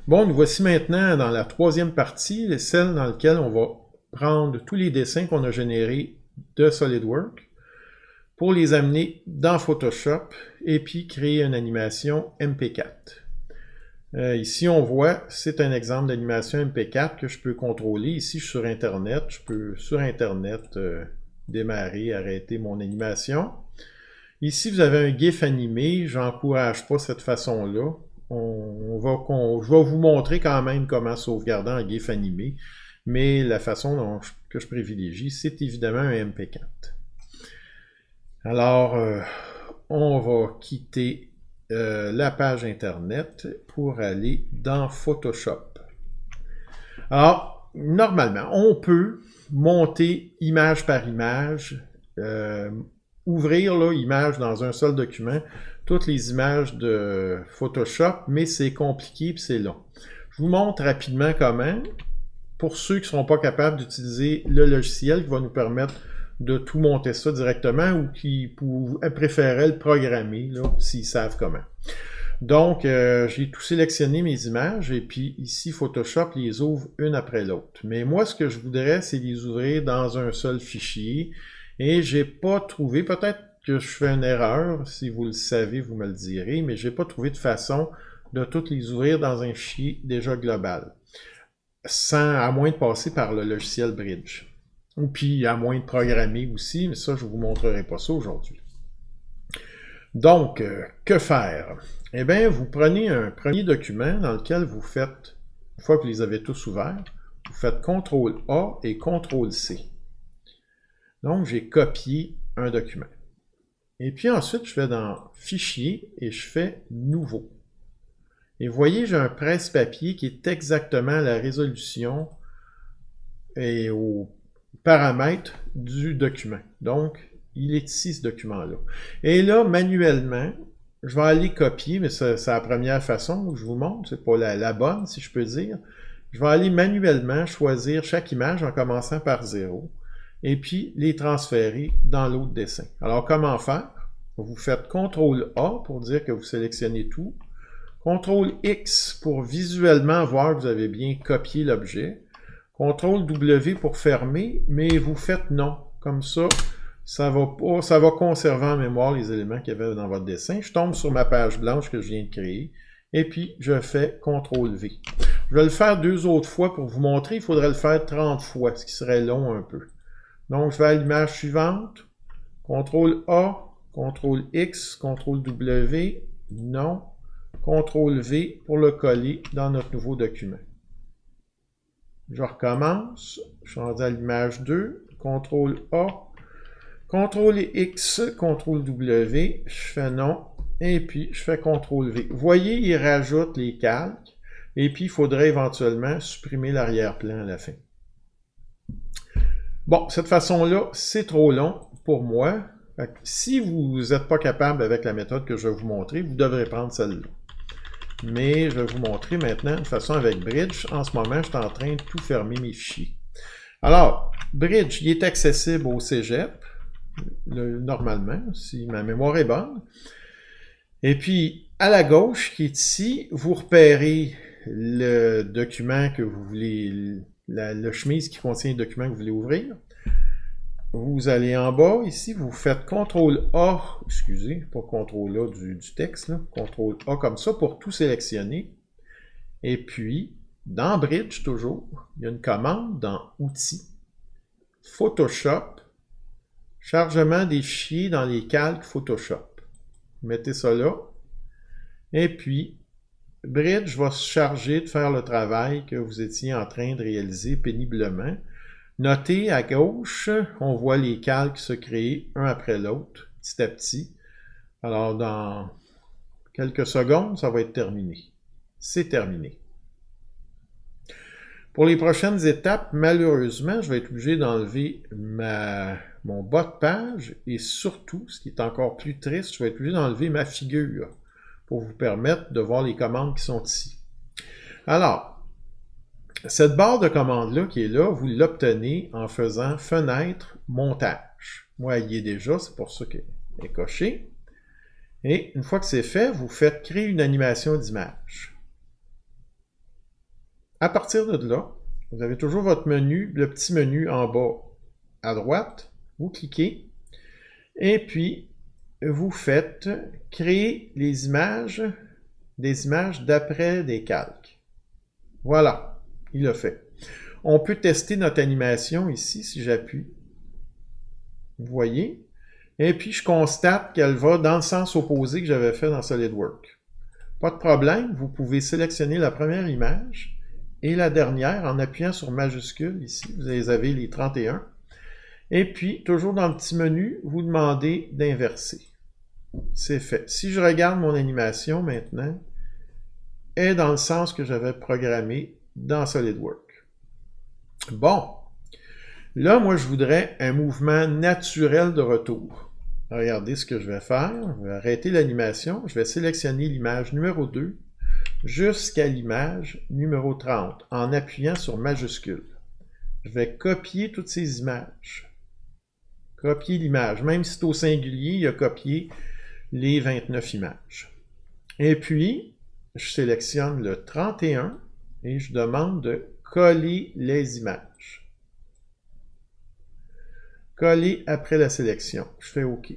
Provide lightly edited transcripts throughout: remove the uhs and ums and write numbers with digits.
Bon, nous voici maintenant dans la troisième partie, celle dans laquelle on va prendre tous les dessins qu'on a générés de SolidWorks pour les amener dans Photoshop et puis créer une animation MP4. Ici, on voit, c'est un exemple d'animation MP4 que je peux contrôler. Ici, je suis sur Internet. Je peux, sur Internet, démarrer, arrêter mon animation. Ici, vous avez un GIF animé. Je n'encourage pas cette façon-là. Je vais vous montrer quand même comment sauvegarder un GIF animé. Mais la façon que je privilégie, c'est évidemment un MP4. Alors, on va quitter la page Internet pour aller dans Photoshop. Alors, normalement, on peut monter image par image, ouvrir là, image dans un seul document, toutes les images de Photoshop, mais c'est compliqué et c'est long. Je vous montre rapidement comment, pour ceux qui ne seront pas capables d'utiliser le logiciel qui va nous permettre de tout monter ça directement ou qui préféraient le programmer, s'ils savent comment. Donc, j'ai tout sélectionné mes images et puis ici, Photoshop les ouvre une après l'autre. Mais moi, ce que je voudrais, c'est les ouvrir dans un seul fichier et j'ai pas trouvé, peut-être que je fais une erreur, si vous le savez, vous me le direz, mais j'ai pas trouvé de façon de toutes les ouvrir dans un fichier déjà global, à moins de passer par le logiciel Bridge. Ou puis à moins de programmer aussi, mais ça, je ne vous montrerai pas ça aujourd'hui. Donc, que faire? Eh bien, vous prenez un premier document dans lequel vous faites, une fois que vous les avez tous ouverts, vous faites CTRL-A et CTRL-C. Donc, j'ai copié un document. Et puis ensuite, je vais dans Fichier et je fais Nouveau. Et vous voyez, j'ai un presse-papier qui est exactement la résolution et au paramètres du document. Donc, il est ici ce document-là. Et là, manuellement, je vais aller copier, mais c'est la première façon que je vous montre, c'est pas la bonne, si je peux dire. Je vais aller manuellement choisir chaque image en commençant par 0, et puis les transférer dans l'autre dessin. Alors, comment faire? Vous faites CTRL-A pour dire que vous sélectionnez tout, CTRL-X pour visuellement voir que vous avez bien copié l'objet, CTRL-W pour fermer, mais vous faites non. Comme ça, ça va conserver en mémoire les éléments qu'il y avait dans votre dessin. Je tombe sur ma page blanche que je viens de créer, et puis je fais CTRL-V. Je vais le faire 2 autres fois pour vous montrer. Il faudrait le faire 30 fois, ce qui serait long un peu. Donc, je vais à l'image suivante. CTRL-A, CTRL-X, CTRL-W, non. CTRL-V pour le coller dans notre nouveau document. Je recommence, je suis rendu à l'image 2, CTRL-A, CTRL-X, CTRL-W, je fais non, et puis je fais CTRL-V. Vous voyez, il rajoute les calques, et puis il faudrait éventuellement supprimer l'arrière-plan à la fin. Bon, cette façon-là, c'est trop long pour moi. Si vous n'êtes pas capable avec la méthode que je vais vous montrer, vous devrez prendre celle-là. Mais je vais vous montrer maintenant une façon avec Bridge. En ce moment, je suis en train de tout fermer mes fichiers. Alors, Bridge, il est accessible au Cégep, normalement, si ma mémoire est bonne. Et puis, à la gauche, qui est ici, vous repérez le document que vous voulez, la chemise qui contient le document que vous voulez ouvrir. Vous allez en bas, ici, vous faites CTRL-A, excusez, pas CTRL-A du texte, CTRL-A comme ça pour tout sélectionner. Et puis, dans Bridge, toujours, il y a une commande dans Outils, Photoshop, chargement des fichiers dans les calques Photoshop. Vous mettez ça là. Et puis, Bridge va se charger de faire le travail que vous étiez en train de réaliser péniblement. Notez à gauche, on voit les calques se créer un après l'autre, petit à petit. Alors, dans quelques secondes, ça va être terminé. C'est terminé. Pour les prochaines étapes, malheureusement, je vais être obligé d'enlever mon bas de page et surtout, ce qui est encore plus triste, je vais être obligé d'enlever ma figure pour vous permettre de voir les commandes qui sont ici. Alors, cette barre de commande-là qui est là, vous l'obtenez en faisant Fenêtre, Montage. Moi, elle y est déjà, c'est pour ça qu'elle est cochée. Et une fois que c'est fait, vous faites créer une animation d'image. À partir de là, vous avez toujours votre menu, le petit menu en bas à droite. Vous cliquez et puis vous faites créer les images, des images d'après des calques. Voilà, il l'a fait. On peut tester notre animation ici si j'appuie. Vous voyez? Et puis je constate qu'elle va dans le sens opposé que j'avais fait dans SolidWorks. Pas de problème, vous pouvez sélectionner la première image et la dernière en appuyant sur majuscule ici. Vous avez les 31. Et puis, toujours dans le petit menu, vous demandez d'inverser. C'est fait. Si je regarde mon animation maintenant, elle est dans le sens que j'avais programmé dans SolidWorks. Bon. Là, moi, je voudrais un mouvement naturel de retour. Regardez ce que je vais faire. Je vais arrêter l'animation. Je vais sélectionner l'image numéro 2 jusqu'à l'image numéro 30 en appuyant sur majuscule. Je vais copier toutes ces images. Copier l'image. Même si c'est au singulier, il a copié les 29 images. Et puis, je sélectionne le 31 et je demande de coller les images. Coller après la sélection. Je fais OK.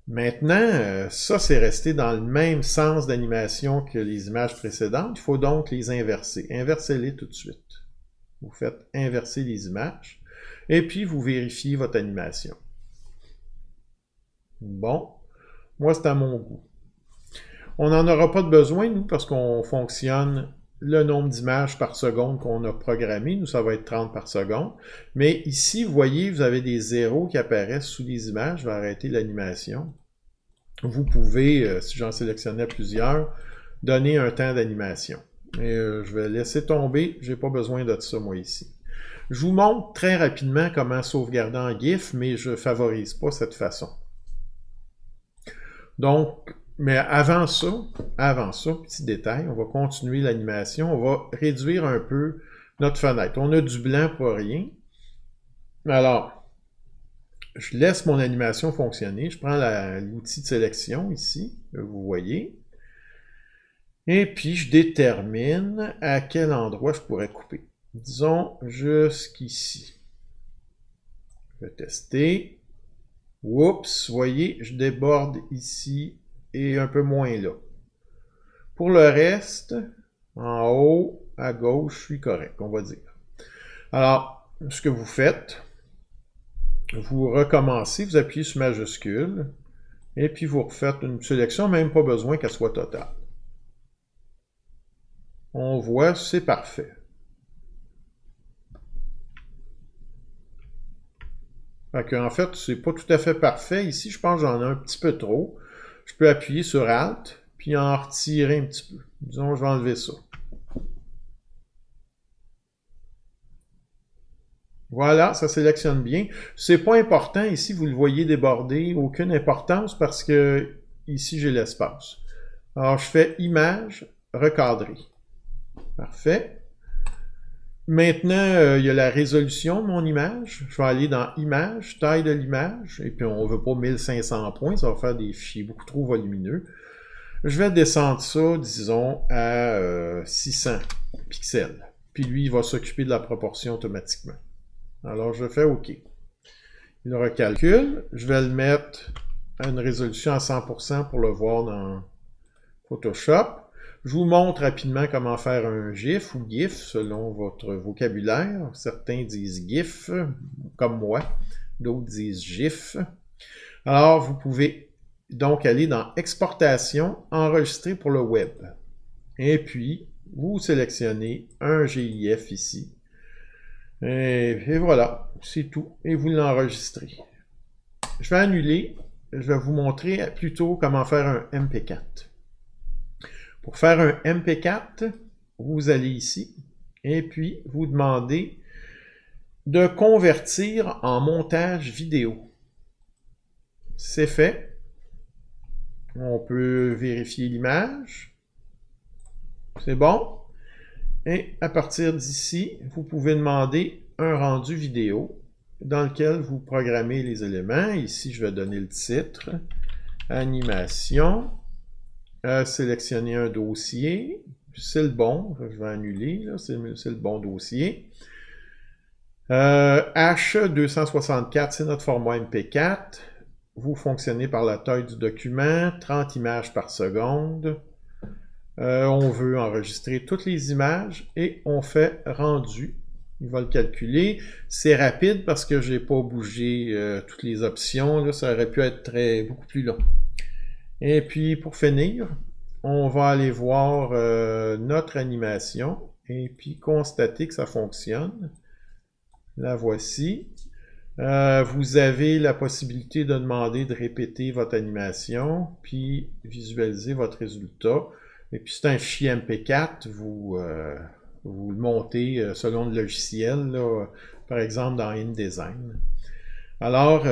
Maintenant, ça c'est resté dans le même sens d'animation que les images précédentes. Il faut donc les inverser. Inversez-les tout de suite. Vous faites inverser les images et puis vous vérifiez votre animation. Bon, moi c'est à mon goût. On n'en aura pas de besoin, nous, parce qu'on fonctionne le nombre d'images par seconde qu'on a programmé. Nous, ça va être 30 par seconde. Mais ici, vous voyez, vous avez des zéros qui apparaissent sous les images. Je vais arrêter l'animation. Vous pouvez, si j'en sélectionnais plusieurs, donner un temps d'animation. Et je vais laisser tomber. Je n'ai pas besoin de ça, moi, ici. Je vous montre très rapidement comment sauvegarder en GIF, mais je ne favorise pas cette façon. Donc, mais avant ça, petit détail, on va continuer l'animation, on va réduire un peu notre fenêtre. On a du blanc pour rien. Alors, je laisse mon animation fonctionner. Je prends l'outil de sélection ici, vous voyez. Et puis, je détermine à quel endroit je pourrais couper. Disons jusqu'ici. Je vais tester. Oups, vous voyez, je déborde ici et un peu moins là. Pour le reste, en haut, à gauche, je suis correct, on va dire. Alors, ce que vous faites, vous recommencez, vous appuyez sur majuscule, et puis vous refaites une sélection, même pas besoin qu'elle soit totale. On voit, c'est parfait. En fait, c'est pas tout à fait parfait. Ici, je pense que j'en ai un petit peu trop. Je peux appuyer sur Alt, puis en retirer un petit peu. Disons, je vais enlever ça. Voilà, ça sélectionne bien. C'est pas important ici, vous le voyez déborder, aucune importance parce que ici, j'ai l'espace. Alors, je fais Image, recadrer. Parfait. Maintenant, il y a la résolution de mon image. Je vais aller dans Image, taille de l'image, et puis on ne veut pas 1500 points, ça va faire des fichiers beaucoup trop volumineux. Je vais descendre ça, disons, à 600 pixels. Puis lui, il va s'occuper de la proportion automatiquement. Alors, je fais OK. Il recalcule. Je vais le mettre à une résolution à 100% pour le voir dans Photoshop. Je vous montre rapidement comment faire un GIF ou GIF selon votre vocabulaire. Certains disent GIF, comme moi. D'autres disent GIF. Alors, vous pouvez donc aller dans Exportation, Enregistrer pour le web. Et puis, vous sélectionnez un GIF ici. Et voilà, c'est tout. Et vous l'enregistrez. Je vais annuler. Je vais vous montrer plutôt comment faire un MP4. Pour faire un MP4, vous allez ici et puis vous demandez de convertir en montage vidéo. C'est fait. On peut vérifier l'image. C'est bon. Et à partir d'ici, vous pouvez demander un rendu vidéo dans lequel vous programmez les éléments. Ici, je vais donner le titre. Animation. Sélectionner un dossier. c'est le bon. Je vais annuler, c'est le bon dossier. H264, c'est notre format MP4. Vous fonctionnez par la taille du document, 30 images par seconde. On veut enregistrer toutes les images et on fait rendu. Il va le calculer. C'est rapide parce que je n'ai pas bougé toutes les options. Là, ça aurait pu être beaucoup plus long. Et puis, pour finir, on va aller voir notre animation et puis constater que ça fonctionne. La voici. Vous avez la possibilité de demander de répéter votre animation, puis visualiser votre résultat. Et puis c'est un fichier MP4, vous le montez selon le logiciel, là, par exemple dans InDesign. Alors,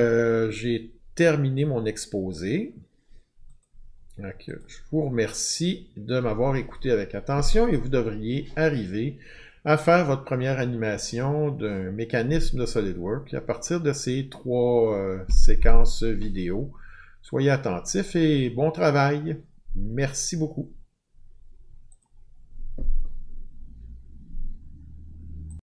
j'ai terminé mon exposé. Donc, je vous remercie de m'avoir écouté avec attention et vous devriez arriver à faire votre première animation d'un mécanisme de SolidWorks à partir de ces 3 séquences vidéo. Soyez attentifs et bon travail. Merci beaucoup.